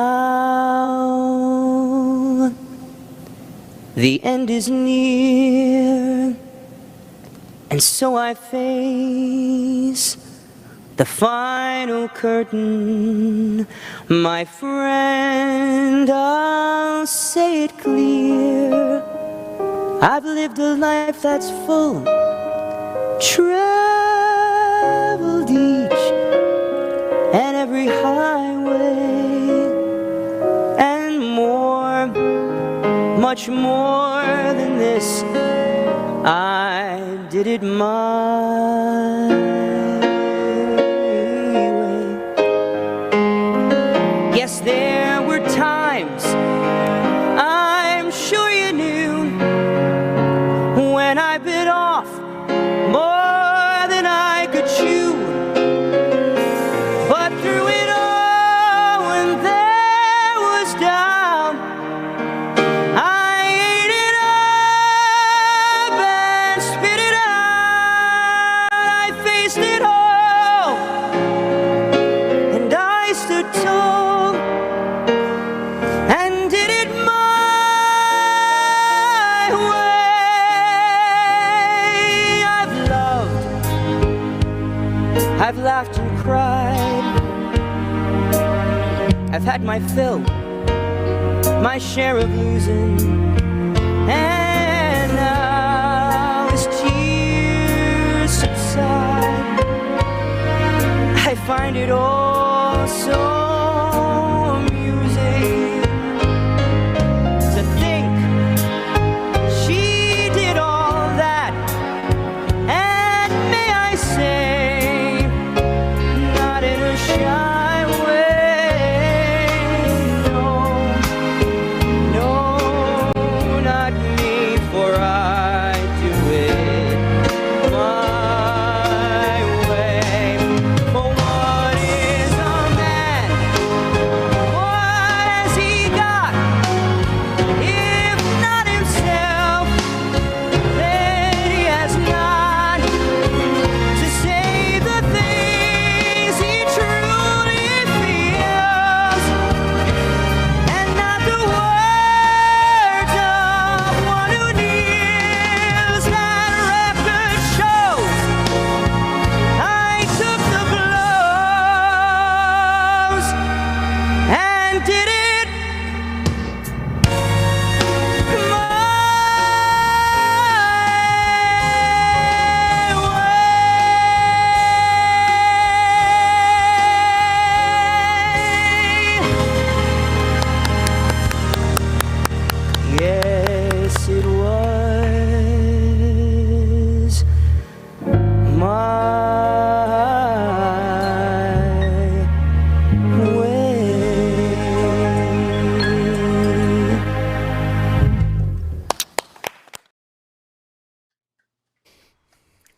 the end is near, and so I face the final curtain. My friend, I'll say it clear, I've lived a life that's full, traveled each and every highway, and more, much more than this, I did it my way. Yes, there were times, I'm sure you knew, when I bit off more than I could chew. But through it all, when there was doubt, I ate it up and spit it out. I faced it all, and I stood tall and did it my way. I've loved, I've laughed and cried, I've had my fill, my share of losing, and now as tears subside, I find it all so amusing to think she did all that, and may I say, not in a shy way. No, not me, for I Yes, it was my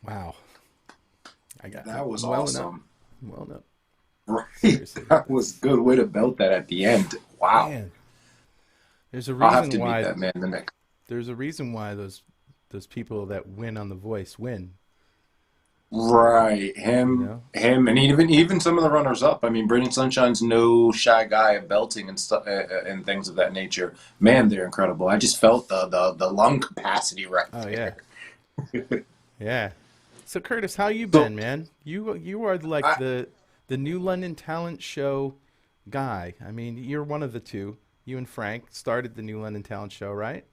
Wow. I got That was I'm welling up. awesome. I'm welling up. Right. Seriously. That was a good way to belt that at the end. Wow. Man. There's a I'll have reason to meet why that man the next. there's a reason why those people that win on The Voice win. Right, You know? him, and even some of the runners up. I mean, Brendan Sunshine's no shy guy at belting and stuff and things of that nature. Man, they're incredible. I just felt the lung capacity right Oh yeah. there. Yeah. So Curtis, how you So been, man? You are like I, the New London Talent Show guy. I mean, you're one of the two. You and Frank started the New London Talent Show, right?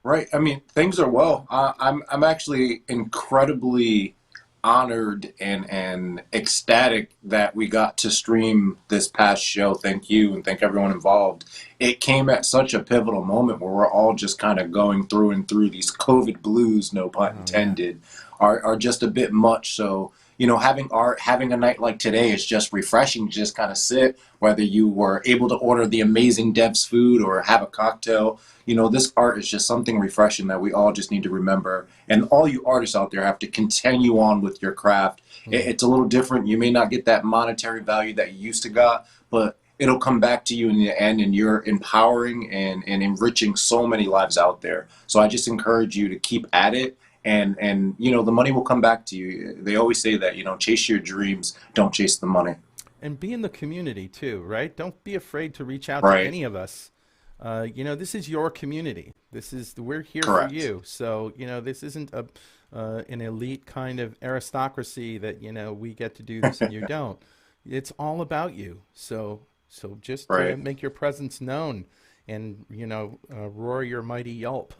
right. I mean, things are well. I'm actually incredibly honored and ecstatic that we got to stream this past show. Thank you and thank everyone involved. It came at such a pivotal moment where we're all just kind of going through and through these COVID blues, no pun Oh yeah. intended, are just a bit much. So, having a night like today is just refreshing to just kind of sit, whether you were able to order the amazing Dev's food or have a cocktail. This art is just something refreshing that we all just need to remember. And all you artists out there have to continue on with your craft. It's a little different. You may not get that monetary value that you used to got, but it'll come back to you in the end, and you're empowering and enriching so many lives out there. So I just encourage you to keep at it. And the money will come back to you. They always say that, chase your dreams, don't chase the money. And be in the community too, right? Don't be afraid to reach out to Right. any of us. This is your community. We're here for Correct. you. So, this isn't an elite kind of aristocracy that, we get to do this and you don't. It's all about you. So just Right. make your presence known and, roar your mighty yelp.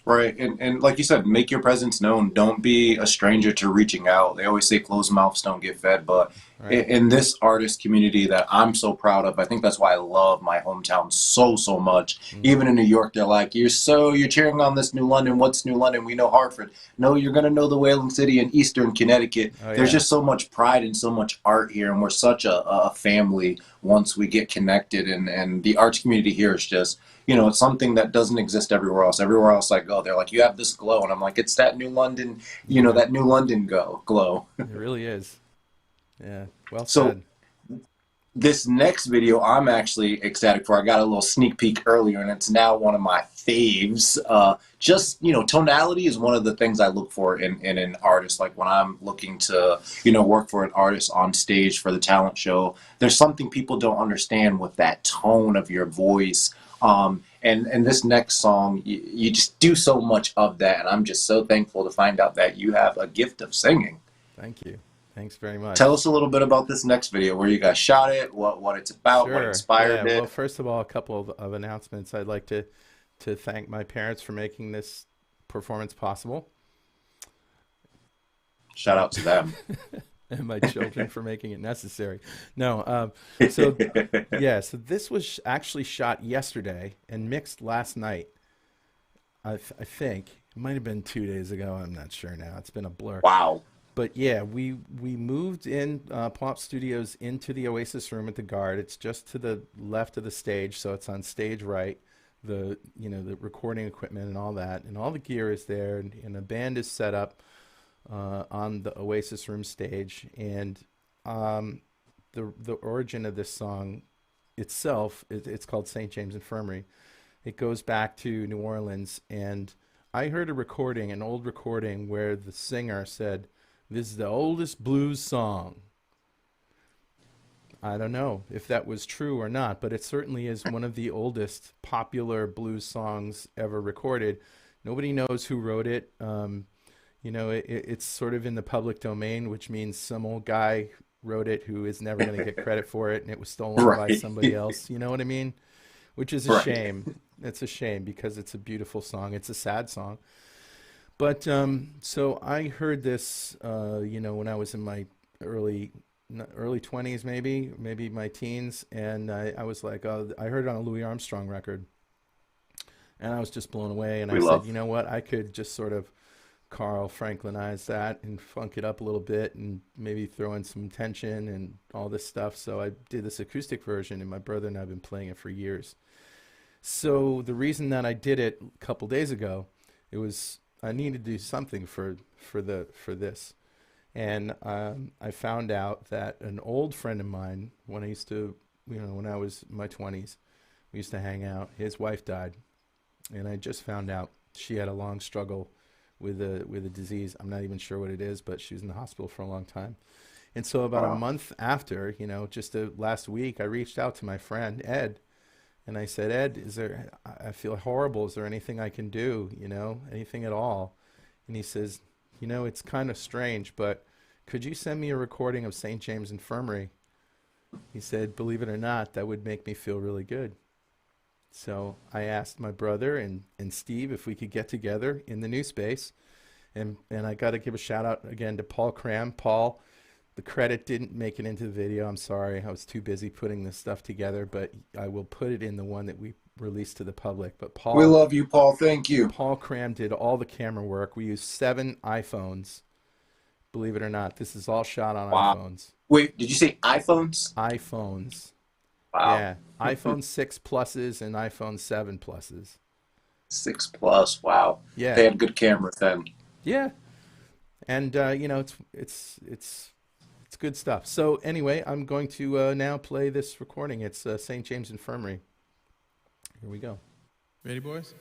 Right. And like you said, make your presence known. Don't be a stranger to reaching out. They always say closed mouths don't get fed. But Right. in this artist community that I'm so proud of, I think that's why I love my hometown so much. Even in New York, they're like, you're cheering on this New London. What's New London? We know Hartford. No, you're going to know the Whaling City and Eastern Connecticut. Oh, There's yeah. just so much pride and so much art here. And we're such a family once we get connected. And the arts community here is just, it's something that doesn't exist everywhere else. Everywhere else I go, they're like, you have this glow. And I'm like, it's that New London, that New London glow. It really is. Yeah. Well So said. this next video I'm actually ecstatic for. I got a little sneak peek earlier, and it's now one of my faves. Tonality is one of the things I look for in an artist. Like when I'm looking to, work for an artist on stage for the talent show, there's something people don't understand with that tone of your voice. And this next song, you just do so much of that, and I'm just so thankful to find out that you have a gift of singing. Thank you. Thanks very much. Tell us a little bit about this next video, where you guys shot it, what it's about, what Sure. inspired Yeah. it. Well, first of all, a couple of announcements. I'd like to thank my parents for making this performance possible. Shout out to them. And my children for making it necessary. No, so this was actually shot yesterday and mixed last night. I think it might have been 2 days ago. I'm not sure now. It's been a blur. Wow. But yeah, we moved in Pop Studios into the Oasis room at the Garde. It's just to the left of the stage, so it's on stage right. The recording equipment and all that, and all the gear is there, and the band is set up on the Oasis room stage. And the origin of this song itself, it's called St. James Infirmary. It goes back to New Orleans, and I heard an old recording where the singer said, "This is the oldest blues song." I don't know if that was true or not, but it certainly is one of the oldest popular blues songs ever recorded. Nobody knows who wrote it. It's sort of in the public domain, which means some old guy wrote it who is never going to get credit for it, and it was stolen by Right. somebody else. You know what I mean? Which is a Right. shame. It's a shame because it's a beautiful song. It's a sad song. But so I heard this, when I was in my early 20s, maybe my teens, and I was like, oh, I heard it on a Louis Armstrong record, And I was just blown away. And We I love- said, you know what? I could just sort of Carl Franklinize that and funk it up a little bit and maybe throw in some tension and all this stuff. So I did this acoustic version, and my brother and I have been playing it for years. So the reason that I did it a couple days ago, it was I needed to do something for this. And I found out that an old friend of mine, when I used to, when I was in my 20s, we used to hang out. His wife died, and I just found out she had a long struggle with a disease. I'm not even sure what it is, but she was in the hospital for a long time. And so about a month after, just last week, I reached out to my friend Ed, and I said, Ed, I feel horrible. Is there anything I can do? Anything at all? And he says, it's kind of strange, but could you send me a recording of St. James Infirmary? He said, believe it or not, that would make me feel really good. So I asked my brother and Steve if we could get together in the new space. And I got to give a shout out again to Paul Cram. Paul, the credit didn't make it into the video. I'm sorry. I was too busy putting this stuff together, but I will put it in the one that we released to the public. But Paul, we love you, Paul. Thank you. Paul Cram did all the camera work. We used 7 iPhones. Believe it or not, this is all shot on iPhones. Wait, did you say iPhones? iPhones. Wow. Yeah, iPhone 6 Pluses and iPhone 7 Pluses. 6 Plus, wow. Yeah. They had good cameras then. Yeah, and it's good stuff. So anyway, I'm going to now play this recording. It's St. James Infirmary. Here we go. Ready, boys?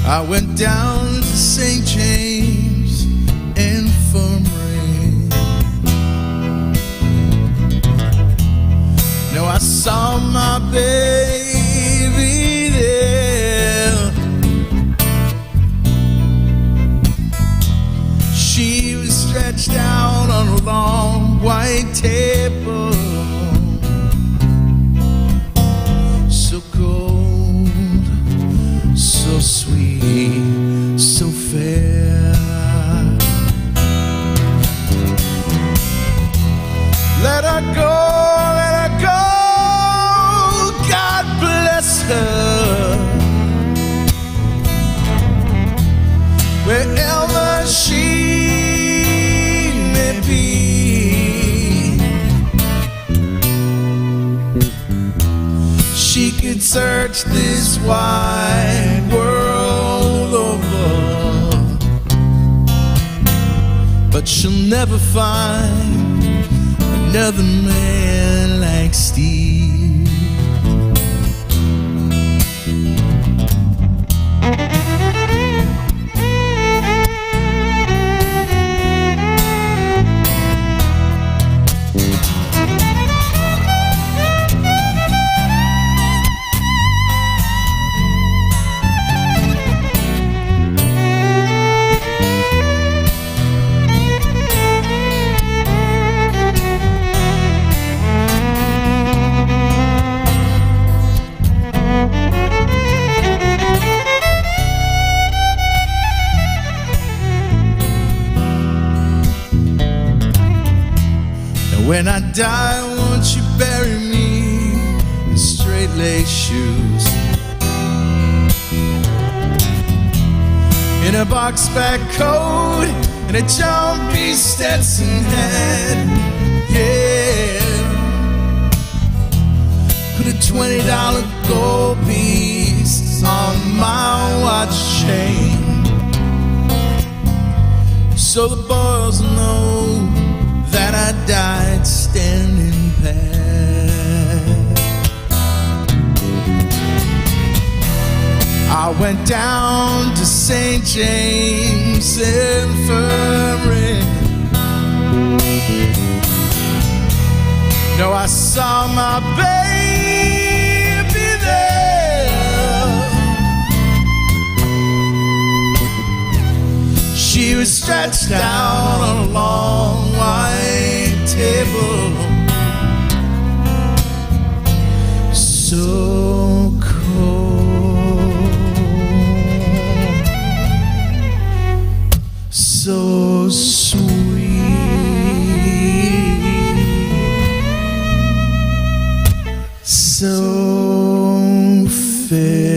I went down to St. James Infirmary. No, I saw my baby there. She was stretched out on a long white table, so cold, so sweet, so fair. Let her go, God bless her. Wherever she may be, she could search this wide world over, but she'll never find another man like Steve. When I die, won't you bury me in straight lace shoes, in a box back coat and a jumpy Stetson hat? Yeah, put a $20 gold piece on my watch chain, so the boys know that I died standing pat. I I went down to St. James Infirmary. No, I saw my baby there. She was stretched out on a long white table, so cold, so sweet, so fair.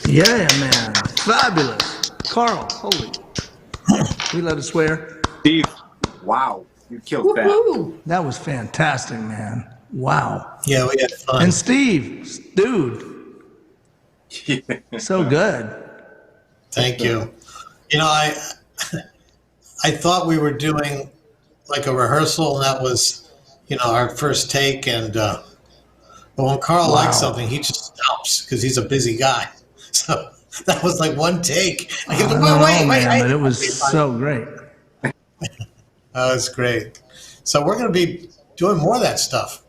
Yeah, man. Fabulous. Carl, holy. We let us swear. Steve, wow, you killed that. Woo-hoo. That was fantastic, man. Wow. Yeah, we had fun. And Steve, dude, so good. Thank you. You know, I thought we were doing like a rehearsal, and that was, you know, our first take. And but when Carl likes something, he just stops because he's a busy guy. So that was like one take. I go, wait, But it was so great. Oh, it's great. So we're going to be doing more of that stuff.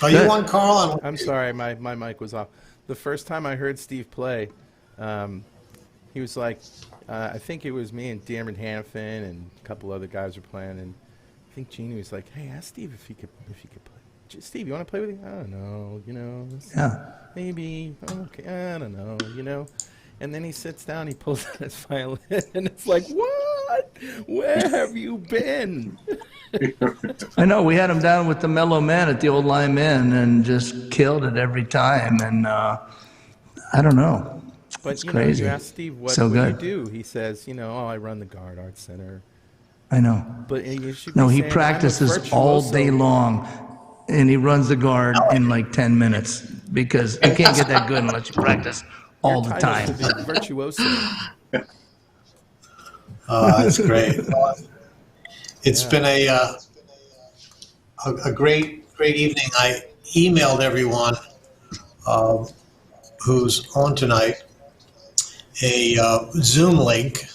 Are you on, Carl? I'm sorry, my mic was off. The first time I heard Steve play, he was like, I think it was me and Dameron Hanifin and a couple other guys were playing, and I think Jeannie was like, "Hey, ask Steve if he could play. Steve, you want to play with me? I don't know, you know. Yeah. Maybe. Okay, I don't know, you know." And then he sits down, he pulls out his violin, and it's like, what? Where have you been? I know, we had him down with the Mellow Man at the Old Lime Inn and just killed it every time. And I don't know. But it's you crazy. know, you ask Steve, what so do good. you do? He says, you know, I run the Garde Arts Center. I know. But you should No, be he saying, practices I'm a all virtuoso. day long, and he runs the Guard in like 10 minutes because you can't get that good unless you practice all the time. Your title should be virtuoso. That's great. It's been a great evening. I emailed everyone who's on tonight a Zoom link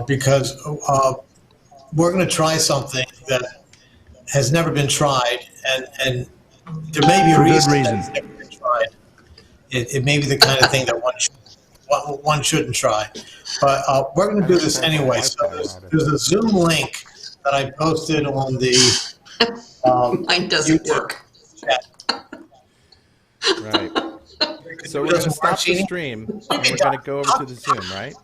because we're going to try something that has never been tried, and there may be a For good reason that reason. it's never been tried. It may be the kind of thing that one shouldn't try. But we're going to do this anyway. So there's a Zoom link that I posted on the Mine doesn't YouTube work. chat. Right. So we're going to stop the stream, and we're going to go over to the Zoom, right?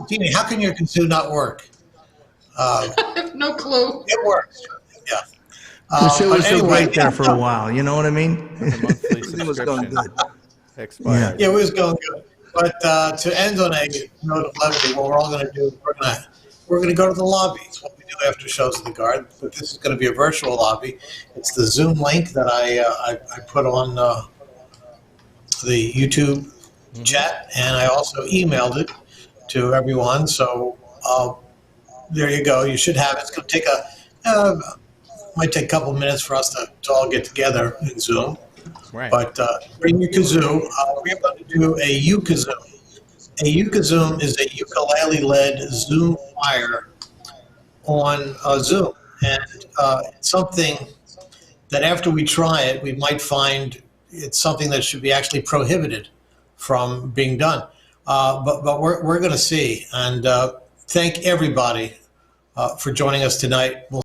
Jeannie, how can your Zoom not work? I have no clue. It works. Yeah. The show was so anyway, great there for a while, you know what I mean? The monthly Everything was going subscription good. expired. Yeah, it was going good. But to end on a note of levity, what we're all going to do, we're going to go to the lobby. It's what we do after shows in the Garden. But this is going to be a virtual lobby. It's the Zoom link that I put on the YouTube chat, and I also emailed it to everyone. So there you go. You should have it. It's going to take might take a couple of minutes for us to all get together in Zoom. Right. But bring your kazoo. We're going to do a ukazoo. A ukazoo is a ukulele-led Zoom choir on Zoom. And it's something that after we try it, we might find it's something that should be actually prohibited from being done. But we're going to see. And thank everybody for joining us tonight. We'll